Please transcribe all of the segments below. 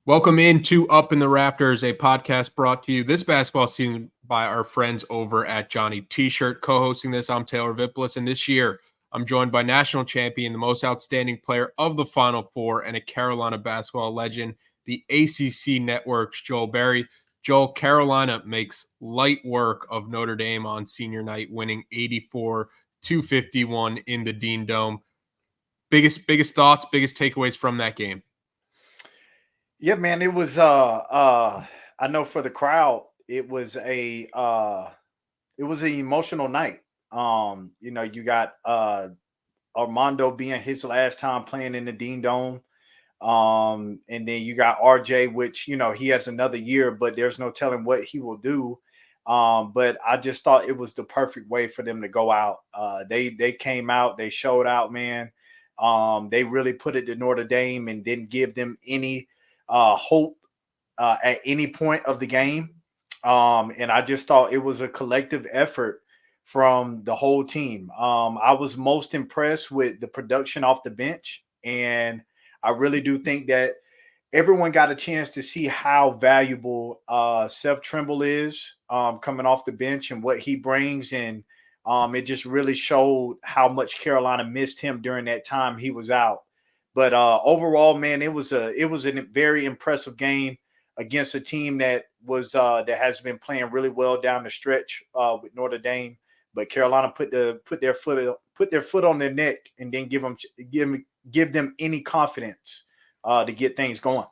Welcome into Up in the Rafters, a podcast brought to you this basketball season by our friends over at Johnny T-Shirt. Co-hosting this, I'm Taylor Vippolis, and this year I'm joined by national champion, the most outstanding player of the Final Four, and a Carolina basketball legend, the ACC Network's Joel Berry. Joel, Carolina makes light work of Notre Dame on senior night, winning 84-51 in the Dean Dome. Biggest thoughts, biggest takeaways from that game? Yeah, man, it was I know for the crowd, it was an emotional night. You got Armando being his last time playing in the Dean Dome. And then you got RJ, which he has another year, but there's no telling what he will do. But I just thought it was the perfect way for them to go out. They came out, they showed out, man. They really put it to Notre Dame and didn't give them any hope at any point of the game. And I just thought it was a collective effort from the whole team. I was most impressed with the production off the bench. And I really do think that everyone got a chance to see how valuable Seth Trimble is coming off the bench and what he brings. And it just really showed how much Carolina missed him during that time he was out. But overall, man, it was a very impressive game against a team that has been playing really well down the stretch with Notre Dame. But Carolina put their foot on their neck and then give them any confidence to get things going.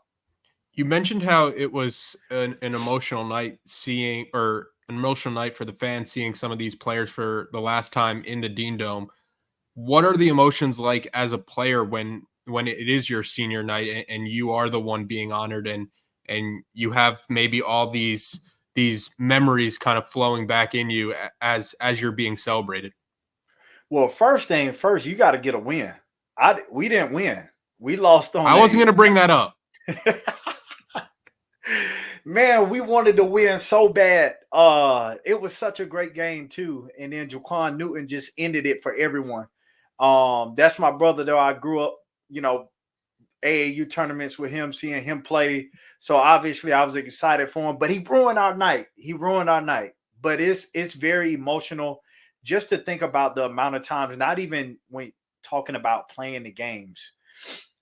You mentioned how it was an emotional night for the fans seeing some of these players for the last time in the Dean Dome. What are the emotions like as a player when it is your senior night and you are the one being honored and you have maybe all these memories kind of flowing back in you as you're being celebrated? Well, first thing first, you got to get a win. We didn't win. We lost on. I wasn't going to bring that up. Man, we wanted to win so bad. It was such a great game too, and then Jaquan Newton just ended it for everyone. That's my brother though. I grew up, AAU tournaments with him, seeing him play. So obviously I was excited for him, but he ruined our night. But it's very emotional just to think about the amount of times, not even when talking about playing the games,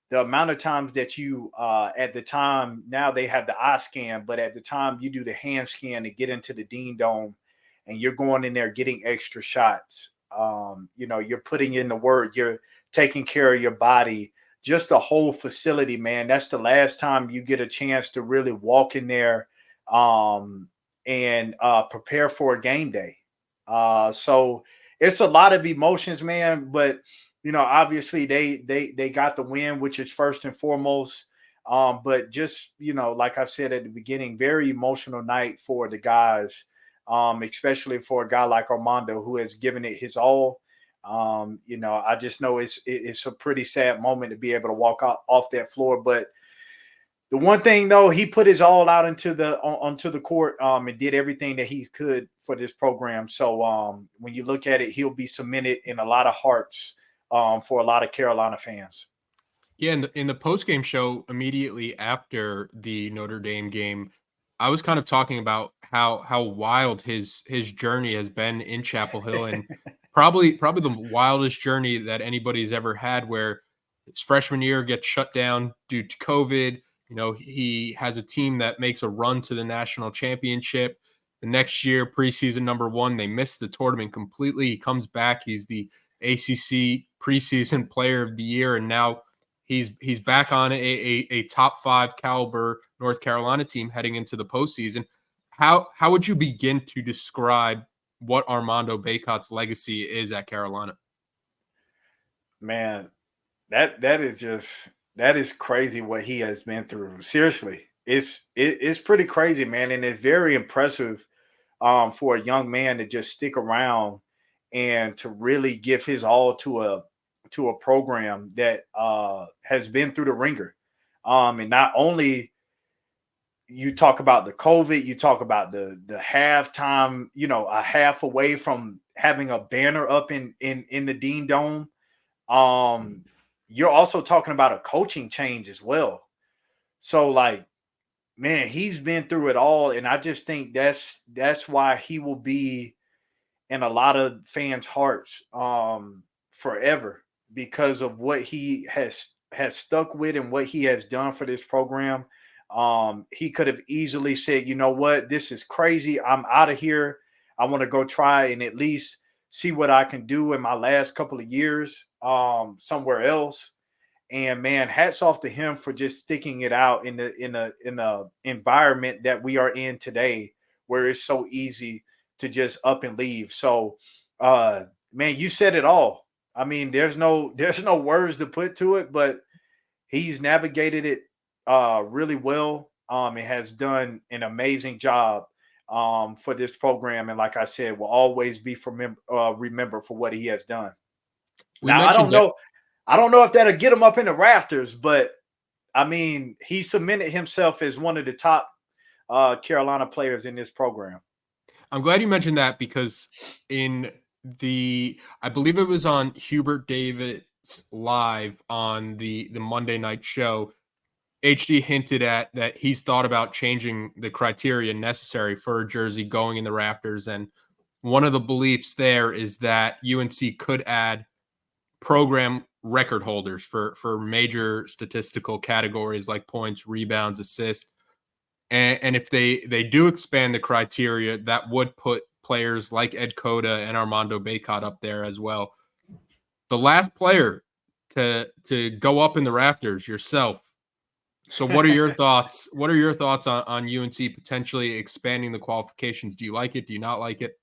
the amount of times that you at the time, now they have the eye scan, but at the time you do the hand scan to get into the Dean Dome and you're going in there getting extra shots. You're putting in the work, you're taking care of your body, just the whole facility, man. That's the last time you get a chance to really walk in there and prepare for a game day. So it's a lot of emotions, man, but obviously they got the win, which is first and foremost. But just, like I said at the beginning, very emotional night for the guys, especially for a guy like Armando who has given it his all. I just know it's a pretty sad moment to be able to walk off that floor. But the one thing though, he put his all out onto the court and did everything that he could for this program. So when you look at it, he'll be cemented in a lot of hearts for a lot of Carolina fans. Yeah, in the post-game show immediately after the Notre Dame game, I was kind of talking about how wild his journey has been in Chapel Hill, and probably the wildest journey that anybody's ever had, where his freshman year gets shut down due to COVID. He has a team that makes a run to the national championship. The next year, preseason number 1, they missed the tournament completely. He comes back. He's the ACC preseason player of the year, and now he's back on a top 5 caliber North Carolina team heading into the postseason. How would you begin to describe what Armando Bacot's legacy is at Carolina? Man, that is crazy what he has been through. Seriously, it's pretty crazy, man, and it's very impressive for a young man to just stick around and to really give his all to a program that has been through the ringer. And not only you talk about the COVID, you talk about the halftime, a half away from having a banner up in the Dean Dome. You're also talking about a coaching change as well. So like man, he's been through it all, and I just think that's why he will be in a lot of fans' hearts forever, because of what he has stuck with and what he has done for this program. He could have easily said, you know what, this is crazy. I'm out of here. I want to go try and at least see what I can do in my last couple of years somewhere else. And man, hats off to him for just sticking it out in the environment that we are in today, where it's so easy to just up and leave. So, man, you said it all. I mean, there's no words to put to it, but he's navigated it really well. And has done an amazing job for this program, and like I said, will always be remembered for what he has done. We Now, I mentioned don't that. know. I don't know if that'll get him up in the rafters, but I mean, he cemented himself as one of the top Carolina players in this program. I'm glad you mentioned that because in I believe it was on Hubert Davis live on the Monday night show, HD hinted at that he's thought about changing the criteria necessary for a jersey going in the rafters. And one of the beliefs there is that UNC could add program record holders for major statistical categories like points, rebounds, assists. And if they do expand the criteria, that would put players like Ed Cota and Armando Bacot up there as well. The last player to go up in the rafters, yourself. So what are your thoughts? What are your thoughts on UNC potentially expanding the qualifications? Do you like it? Do you not like it?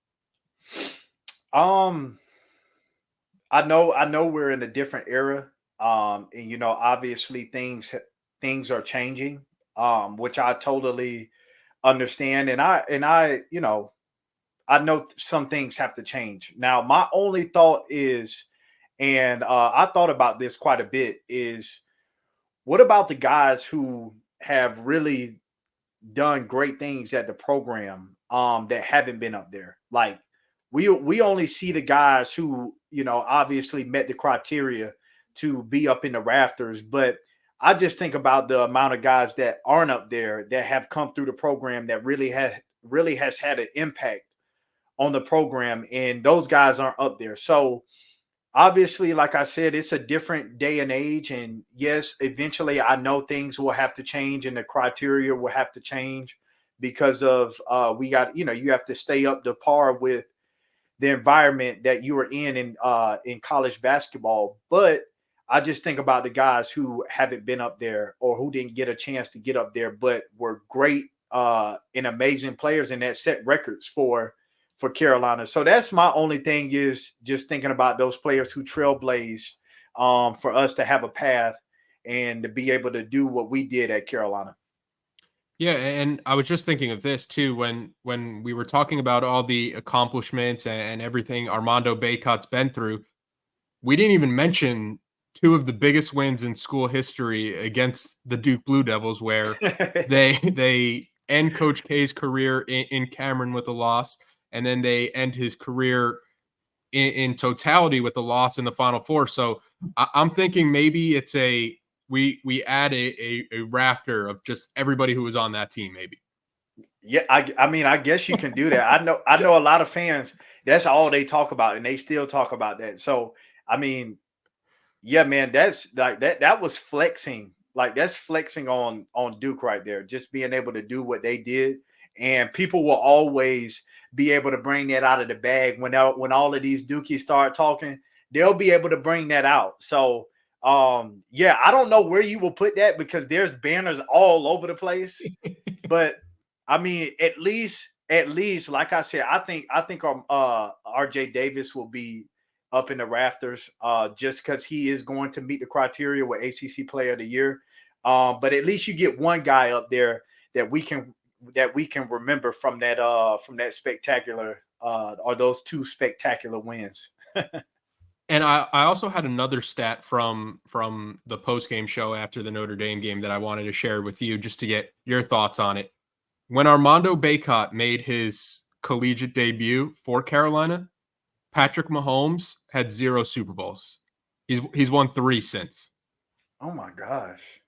um, I know we're in a different era. And obviously things are changing, which I totally understand. And I know some things have to change. Now, my only thought is, and I thought about this quite a bit, is what about the guys who have really done great things at the program that haven't been up there? Like, we only see the guys who, obviously met the criteria to be up in the rafters, but I just think about the amount of guys that aren't up there that have come through the program that really has had an impact on the program, and those guys aren't up there. So obviously, like I said, it's a different day and age. And yes, eventually I know things will have to change and the criteria will have to change because of we got, you have to stay up to par with the environment that you were in college basketball. But I just think about the guys who haven't been up there or who didn't get a chance to get up there, but were great and amazing players and that set records for Carolina. So that's my only thing, is just thinking about those players who trailblazed for us to have a path and to be able to do what we did at Carolina. Yeah, and I was just thinking of this too when we were talking about all the accomplishments and everything Armando Bacot's been through. We didn't even mention two of the biggest wins in school history against the Duke Blue Devils, where they end Coach K's career in Cameron with a loss, and then they end his career in totality with the loss in the Final Four. So I'm thinking maybe it's we add a rafter of just everybody who was on that team, maybe. Yeah, I mean, I guess you can do that. I know a lot of fans, that's all they talk about, and they still talk about that. So I mean, yeah, man, that's like that was flexing. Like, that's flexing on Duke right there, just being able to do what they did. And people will always be able to bring that out of the bag when all of these Dukies start talking, they'll be able to bring that out. So yeah, I don't know where you will put that because there's banners all over the place. But I mean, at least, like I said, I think RJ Davis will be up in the rafters, just because he is going to meet the criteria with ACC Player of the Year. But at least you get one guy up there that we can remember from that spectacular or those two spectacular wins. And I also had another stat from the post game show after the Notre Dame game that I wanted to share with you just to get your thoughts on it. When Armando Bacot made his collegiate debut for Carolina, Patrick Mahomes had 0 Super Bowls. He's won 3 since. Oh my gosh.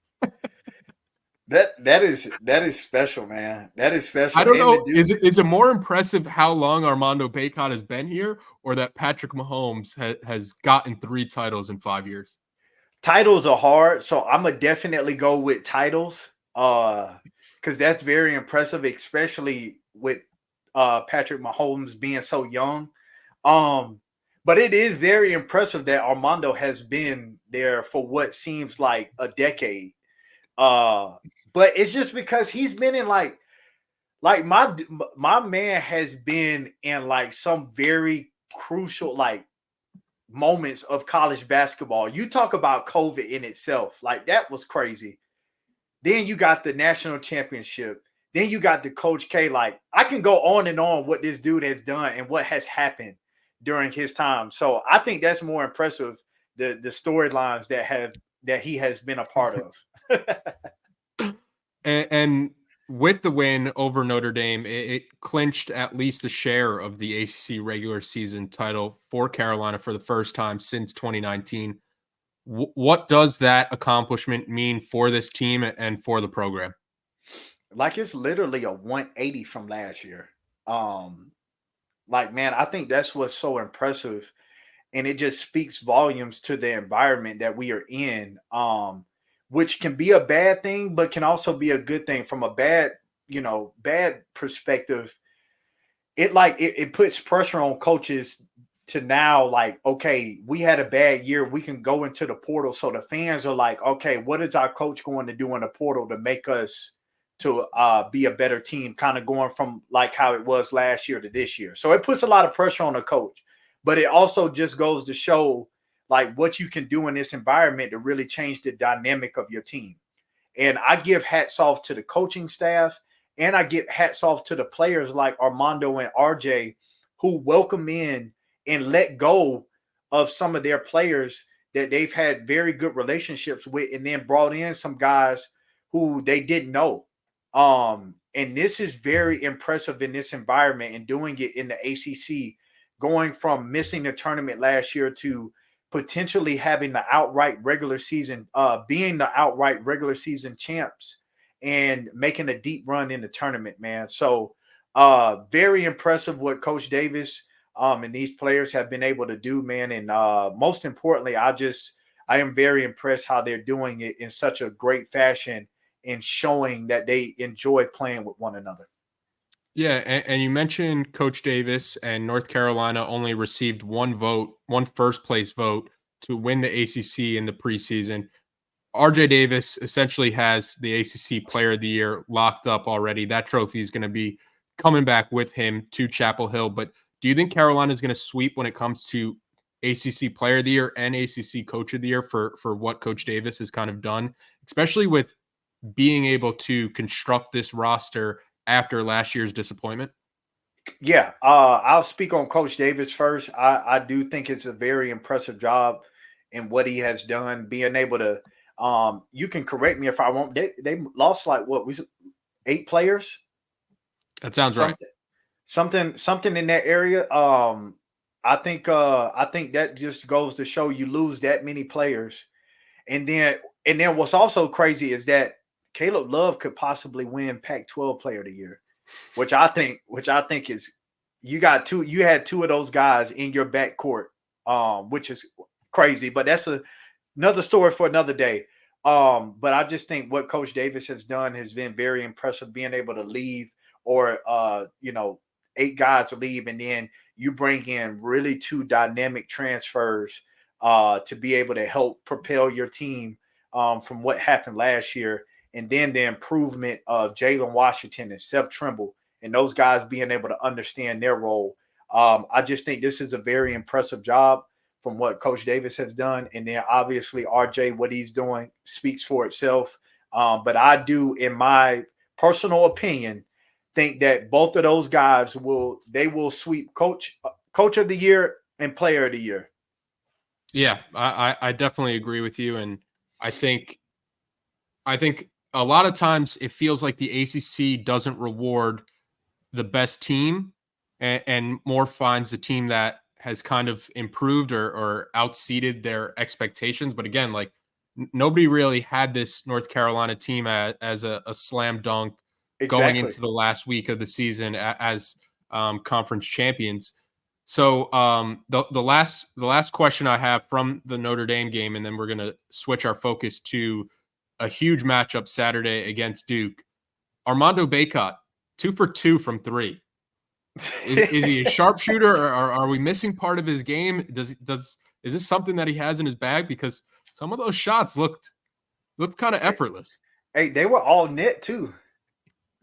That is special, man. That is I special. don't And the know. dude, Is it more impressive how long Armando Bacot has been here, or that Patrick Mahomes has gotten 3 titles in 5 years? titles are hard, so I'm gonna definitely go with titles. Because that's very impressive, especially with Patrick Mahomes being so young. Um, but it is very impressive that Armando has been there for what seems like a decade. Uh, but it's just because he's been in like my man has been in like some very crucial like moments of college basketball. You talk about COVID in itself, like that was crazy. Then you got the national championship. Then you got the Coach K. Like I can go on and on what this dude has done and what has happened during his time. So I think that's more impressive. The storylines that he has been a part of. And with the win over Notre Dame, it clinched at least a share of the ACC regular season title for Carolina for the first time since 2019. What does that accomplishment mean for this team and for the program? Like it's literally a 180 from last year. Um, like man, I think that's what's so impressive, and it just speaks volumes to the environment that we are in. Which can be a bad thing, but can also be a good thing from a bad perspective. It puts pressure on coaches to now like, okay, we had a bad year, we can go into the portal. So the fans are like, okay, what is our coach going to do in the portal to make us to be a better team, kind of going from like how it was last year to this year. So it puts a lot of pressure on the coach, but it also just goes to show like what you can do in this environment to really change the dynamic of your team. And I give hats off to the coaching staff, and I give hats off to the players like Armando and RJ who welcome in and let go of some of their players that they've had very good relationships with, and then brought in some guys who they didn't know. And this is very impressive in this environment and doing it in the ACC, going from missing the tournament last year to potentially having the outright regular season, being the outright regular season champs and making a deep run in the tournament, man. So very impressive what Coach Davis and these players have been able to do, man. And most importantly, I am very impressed how they're doing it in such a great fashion and showing that they enjoy playing with one another. Yeah, and you mentioned Coach Davis, and North Carolina only received one vote, one first place vote to win the ACC in the preseason. RJ Davis essentially has the ACC Player of the Year locked up already. That trophy is going to be coming back with him to Chapel Hill. But do you think Carolina is going to sweep when it comes to ACC Player of the Year and ACC Coach of the Year for what Coach Davis has kind of done, especially with being able to construct this roster after last year's disappointment? Yeah, I'll speak on Coach Davis first. I do think it's a very impressive job in what he has done, being able to. You can correct me if I won't. They lost like what was it, 8 players, That sounds right. something in that area. I think that just goes to show you lose that many players, and then what's also crazy is that Caleb Love could possibly win Pac-12 Player of the Year, which I think is you had two of those guys in your backcourt, which is crazy, but that's another story for another day. But I just think what Coach Davis has done has been very impressive, being able to leave or 8 guys to leave, and then you bring in really two dynamic transfers to be able to help propel your team from what happened last year, and then the improvement of Jalen Washington and Seth Trimble and those guys being able to understand their role. I just think this is a very impressive job from what Coach Davis has done. And then obviously RJ, what he's doing speaks for itself. But I do, in my personal opinion, think that both of those guys will sweep coach of the year and player of the year. Yeah, I definitely agree with you, and I think I think a lot of times it feels like the ACC doesn't reward the best team, and more finds a team that has kind of improved or outseeded their expectations. But again, like nobody really had this North Carolina team as a slam dunk going Exactly. into the last week of the season as conference champions. So the last question I have from the Notre Dame game, and then we're gonna switch our focus to a huge matchup Saturday against Duke. Armando Bacot, 2 for 2 from three. Is he a sharpshooter, or are we missing part of his game? Is this something that he has in his bag? Because some of those shots looked kind of effortless. Hey, they were all net too.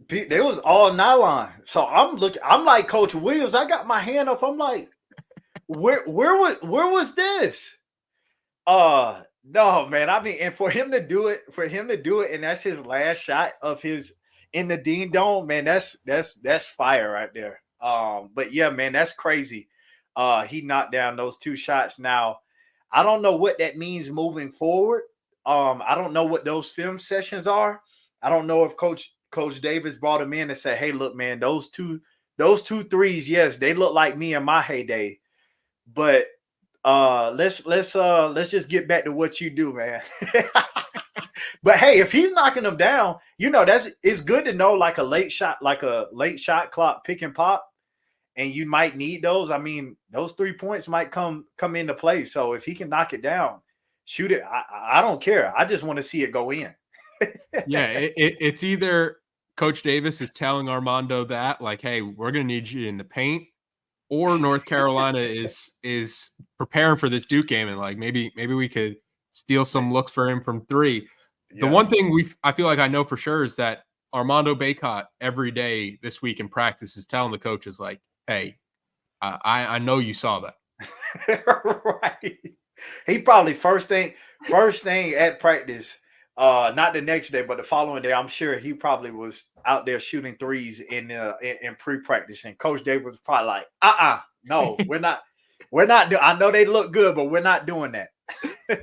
They was all nylon. So I'm like Coach Williams. I got my hand up. I'm like, where was this? No, man. I mean, and for him to do it, and that's his last shot of his in the Dean Dome, man, that's fire right there. But yeah, man, that's crazy. He knocked down those 2 shots. Now, I don't know what that means moving forward. I don't know what those film sessions are. I don't know if Coach Davis brought him in and said, "Hey, look, man, those two threes, yes, they look like me in my heyday, but let's just get back to what you do, man." But hey, if he's knocking them down, it's good to know like a late shot clock pick and pop, and you might need those. I mean, those 3 points might come into play. So if he can knock it down, shoot it. I don't care. I just want to see it go in. Yeah, it's either Coach Davis is telling Armando that, like, hey, we're gonna need you in the paint, or North Carolina is preparing for this Duke game, and like maybe we could steal some looks for him from three. The Yeah. one thing I feel like I know for sure is that Armando Bacot every day this week in practice is telling the coaches like, hey, I know you saw that. Right. He probably first thing at practice, not the next day, but the following day, I'm sure he probably was out there shooting threes in pre-practice. And Coach Davis was probably like, no, we're not I know they look good, but we're not doing that.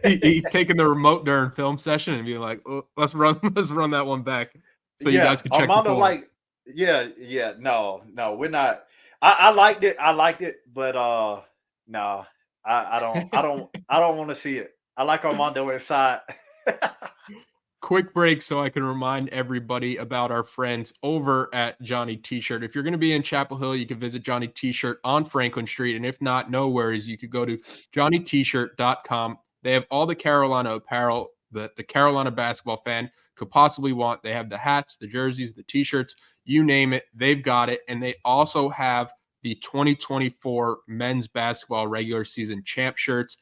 He's taking the remote during film session and being like, oh, let's run that one back so you guys can check Armando, the like, no, we're not. I liked it, but no, I don't want to see it. I like Armando inside. Quick break so I can remind everybody about our friends over at Johnny T-Shirt. If you're going to be in Chapel Hill, you can visit Johnny T-Shirt on Franklin Street. And if not, no worries. You could go to johnnytshirt.com. They have all the Carolina apparel that the Carolina basketball fan could possibly want. They have the hats, the jerseys, the T-shirts, you name it. They've got it. And they also have the 2024 men's basketball regular season champ shirts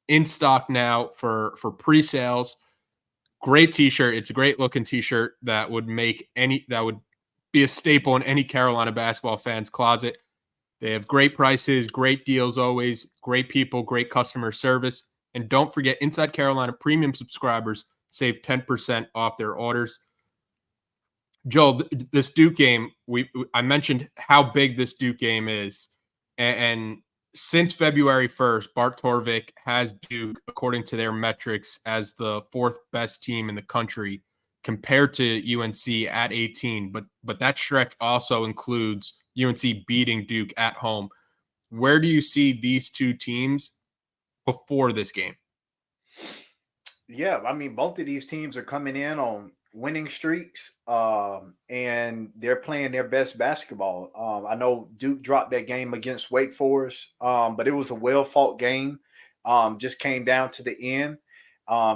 in stock now for pre-sales. Great t-shirt. It's a great looking t-shirt that would be a staple in any Carolina basketball fan's closet. They have great prices, great deals always, great people, great customer service. And don't forget, Inside Carolina premium subscribers save 10% off their orders. Joel, this Duke game, I mentioned how big this Duke game is. And since February 1st, Bart Torvik has Duke, according to their metrics, as the 4th best team in the country compared to UNC at 18. But that stretch also includes UNC beating Duke at home. Where do you see these two teams before this game? Yeah, I mean, both of these teams are coming in on winning streaks, and they're playing their best basketball. I know Duke dropped that game against Wake Forest, but it was a well-fought game. Just came down to the end.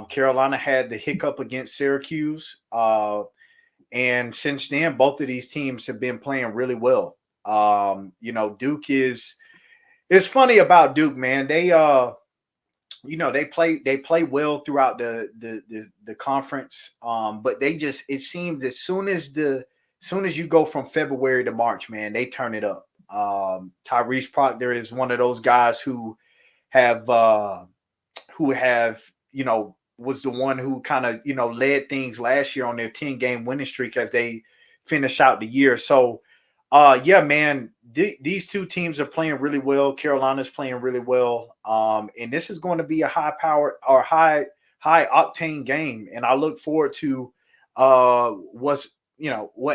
Carolina had the hiccup against Syracuse, and since then, both of these teams have been playing really well. Duke is. It's funny about Duke, man. They they play well throughout the conference, but it seems as soon as you go from February to March, man, they turn it up. Tyrese Proctor is one of those guys who was the one who kind of led things last year on their 10-game winning streak as they finish out the year. So yeah, man, these two teams are playing really well. Carolina's playing really well. And this is going to be a high-powered or high-octane game. And I look forward to what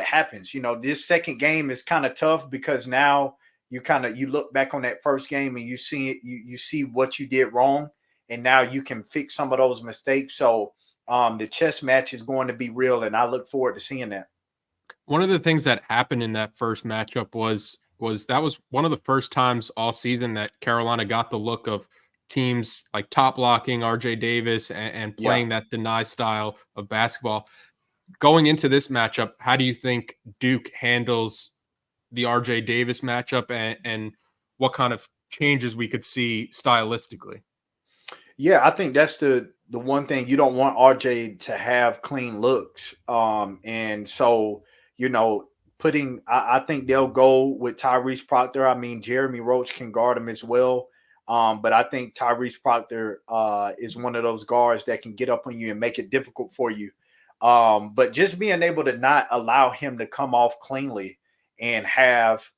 happens. This second game is kind of tough because now you look back on that first game and you see what you did wrong, and now you can fix some of those mistakes. So The chess match is going to be real, and I look forward to seeing that. One of the things that happened in that first matchup was that was one of the first times all season that Carolina got the look of teams like top blocking RJ Davis and Yeah. playing that deny style of basketball. Going into this matchup, how do you think Duke handles the RJ Davis matchup and what kind of changes we could see stylistically? Yeah, I think that's the one thing you don't want RJ to have clean looks. And so, you know, I think they'll go with Tyrese Proctor. I mean, Jeremy Roach can guard him as well. But I think Tyrese Proctor is one of those guards that can get up on you and make it difficult for you. But just being able to not allow him to come off cleanly and have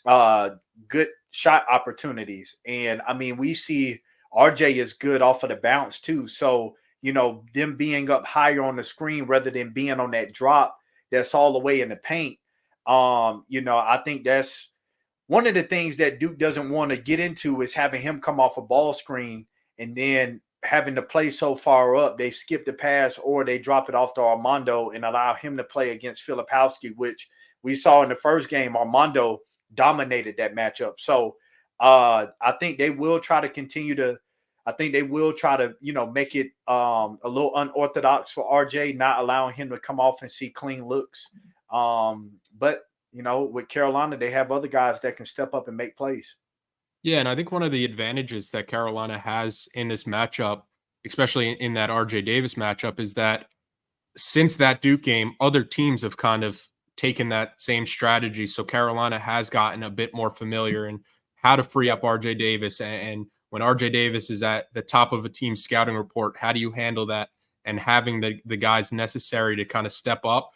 uh good shot opportunities. And I mean, we see RJ is good off of the bounce too. So, you know, them being up higher on the screen rather than being on that drop that's all the way in the paint. You know, I think that's one of the things that Duke doesn't want to get into is having him come off a ball screen and then having to play so far up, they skip the pass or they drop it off to Armando and allow him to play against Filipowski, which we saw in the first game. Armando dominated that matchup. So I think they will try to continue to. I think they will try to, you know, make it a little unorthodox for RJ, not allowing him to come off and see clean looks. But you know, with Carolina, they have other guys that can step up and make plays. Yeah, and I think one of the advantages that Carolina has in this matchup, especially in that RJ Davis matchup, is that since that Duke game, other teams have kind of taken that same strategy. So Carolina has gotten a bit more familiar in how to free Yep. up RJ Davis. And when RJ Davis is at the top of a team scouting report, how do you handle that? And having the guys necessary to kind of step up,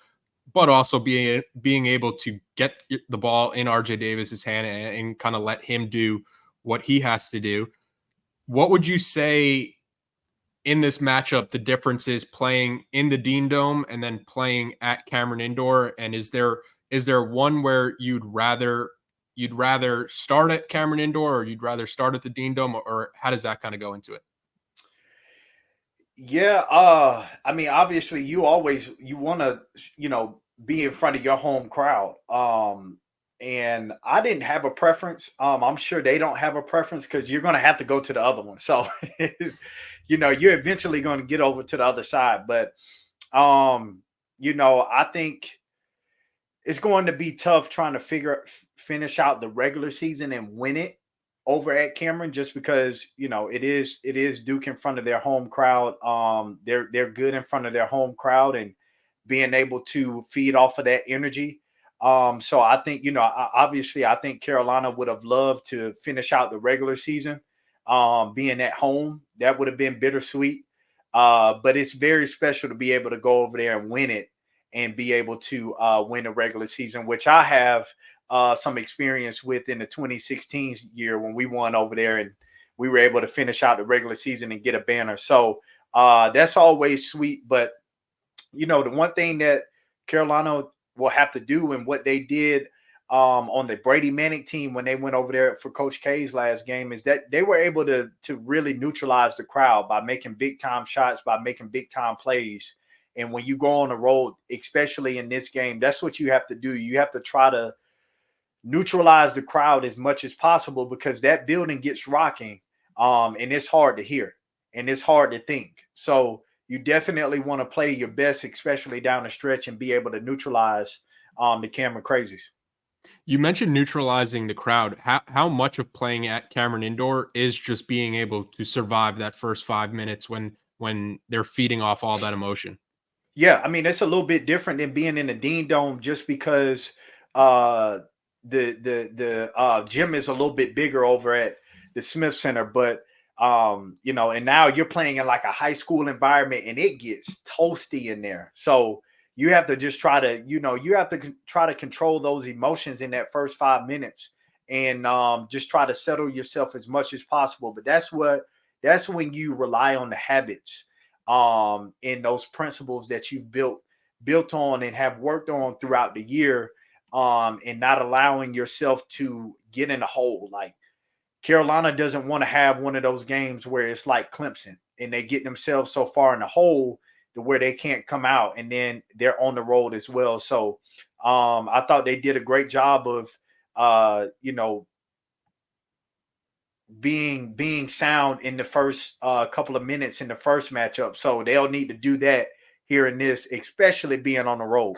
but also being able to get the ball in RJ Davis's hand and kind of let him do what he has to do. What would you say in this matchup, the difference is playing in the Dean Dome and then playing at Cameron Indoor? And is there one where you'd rather start at Cameron Indoor or you'd rather start at the Dean Dome, or how does that kind of go into it? Yeah, I mean, obviously, you want to, you know, be in front of your home crowd. And I didn't have a preference. I'm sure they don't have a preference because you're going to have to go to the other one. So, you know, you're eventually going to get over to the other side. But, um, you know, I think it's going to be tough trying to finish out the regular season and win it over at Cameron, just because, you know, it is Duke in front of their home crowd. They're good in front of their home crowd and being able to feed off of that energy. So I think, you know, obviously I think Carolina would have loved to finish out the regular season being at home. That would have been bittersweet. But it's very special to be able to go over there and win it and be able to win a regular season, which I have some experience with in the 2016 year when we won over there and we were able to finish out the regular season and get a banner. So that's always sweet. But, you know, the one thing that Carolina will have to do and what they did on the Brady Manic team when they went over there for Coach K's last game is that they were able to really neutralize the crowd by making big time shots, by making big time plays. And when you go on the road, especially in this game, that's what you have to do. You have to try to neutralize the crowd as much as possible because that building gets rocking, and it's hard to hear and it's hard to think. So you definitely want to play your best, especially down the stretch, and be able to neutralize the Cameron Crazies. You mentioned neutralizing the crowd. How much of playing at Cameron Indoor is just being able to survive that first 5 minutes when they're feeding off all that emotion? Yeah, I mean, it's a little bit different than being in the Dean Dome just because uh the gym is a little bit bigger over at the Smith Center, but you know, and now you're playing in like a high school environment and it gets toasty in there. So you have to just try to, you know, you have to try to control those emotions in that first 5 minutes and just try to settle yourself as much as possible. But that's when you rely on the habits in those principles that you've built on and have worked on throughout the year, and not allowing yourself to get in a hole. Like Carolina doesn't want to have one of those games where it's like Clemson and they get themselves so far in the hole to where they can't come out, and then they're on the road as well. So I thought they did a great job of being sound in the first couple of minutes in the first matchup. So they'll need to do that here in this, especially being on the road.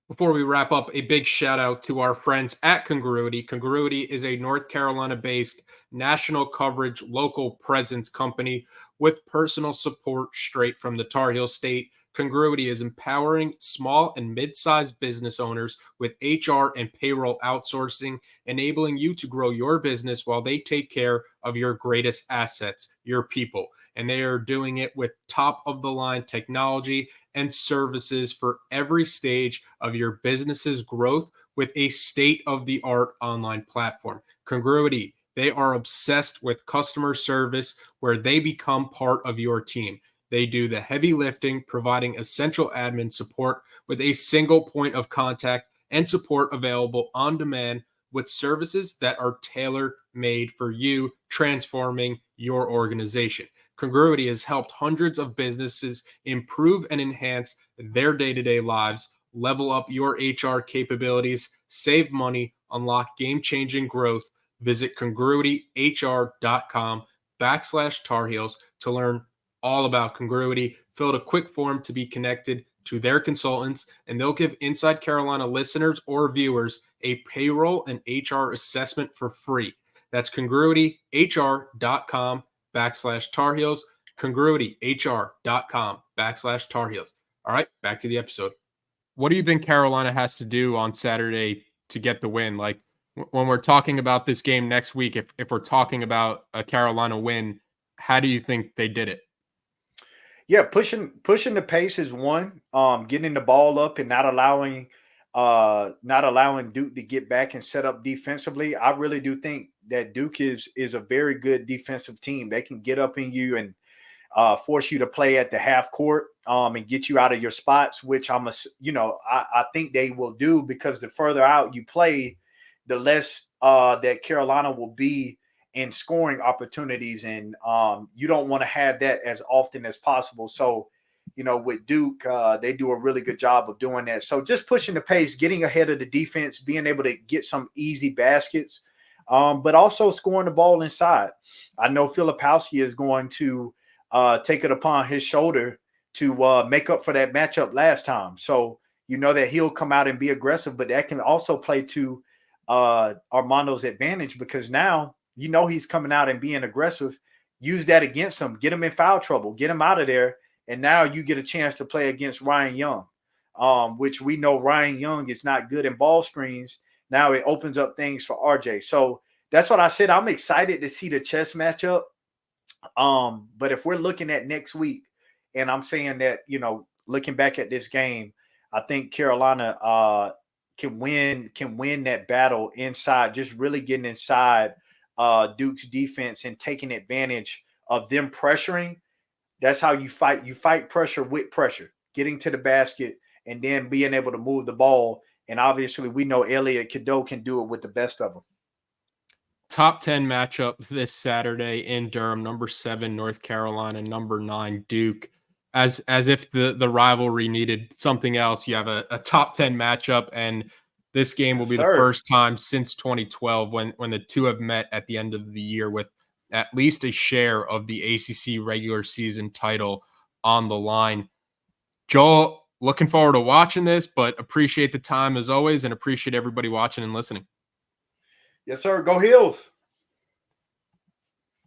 Before we wrap up, a big shout out to our friends at Congruity. Congruity is a North Carolina based national coverage, local presence company with personal support straight from the Tar Heel State. Congruity is empowering small and mid sized business owners with HR and payroll outsourcing, enabling you to grow your business while they take care of your greatest assets, your people. And they are doing it with top of the line technology and services for every stage of your business's growth with a state of the art online platform. Congruity, they are obsessed with customer service where they become part of your team. They do the heavy lifting, providing essential admin support with a single point of contact and support available on demand with services that are tailor made for you, transforming your organization. Congruity has helped hundreds of businesses improve and enhance their day to day lives, level up your HR capabilities, save money, unlock game changing growth. Visit congruityhr.com/Tar Heels to learn all about Congruity. Fill out a quick form to be connected to their consultants, and they'll give Inside Carolina listeners or viewers a payroll and HR assessment for free. That's congruityhr.com/Tar Heels, congruityhr.com/Tar Heels. All right, back to the episode. What do you think Carolina has to do on Saturday to get the win? Like when we're talking about this game next week, if we're talking about a Carolina win, how do you think they did it? Yeah, pushing the pace is one. Getting the ball up and not allowing Duke to get back and set up defensively. I really do think that Duke is a very good defensive team. They can get up in you and force you to play at the half court and get you out of your spots, which I think they will do, because the further out you play, the less that Carolina will be in scoring opportunities. And you don't want to have that as often as possible. So, with Duke, they do a really good job of doing that. So just pushing the pace, getting ahead of the defense, being able to get some easy baskets, but also scoring the ball inside. I know Filipowski is going to take it upon his shoulder to make up for that matchup last time. So that he'll come out and be aggressive, but that can also play to Armando's advantage, because now he's coming out and being aggressive. Use that against him, get him in foul trouble, get him out of there, and now you get a chance to play against Ryan Young, which we know Ryan Young is not good in ball screens. Now it opens up things for RJ. So that's what I said. I'm excited to see the chess matchup. But if we're looking at next week, and I'm saying that, looking back at this game, I think Carolina can win that battle inside, just really getting inside Duke's defense and taking advantage of them pressuring. That's how you fight. You fight pressure with pressure, getting to the basket and then being able to move the ball. And obviously we know Elliot Cadeau can do it with the best of them. Top 10 matchup this Saturday in Durham. Number 7, North Carolina. Number 9, Duke. As if the rivalry needed something else, you have a top 10 matchup, and this game will be the first time since 2012 when the two have met at the end of the year with at least a share of the ACC regular season title on the line. Joel, looking forward to watching this, but appreciate the time as always, and appreciate everybody watching and listening. Yes, sir. Go Heels.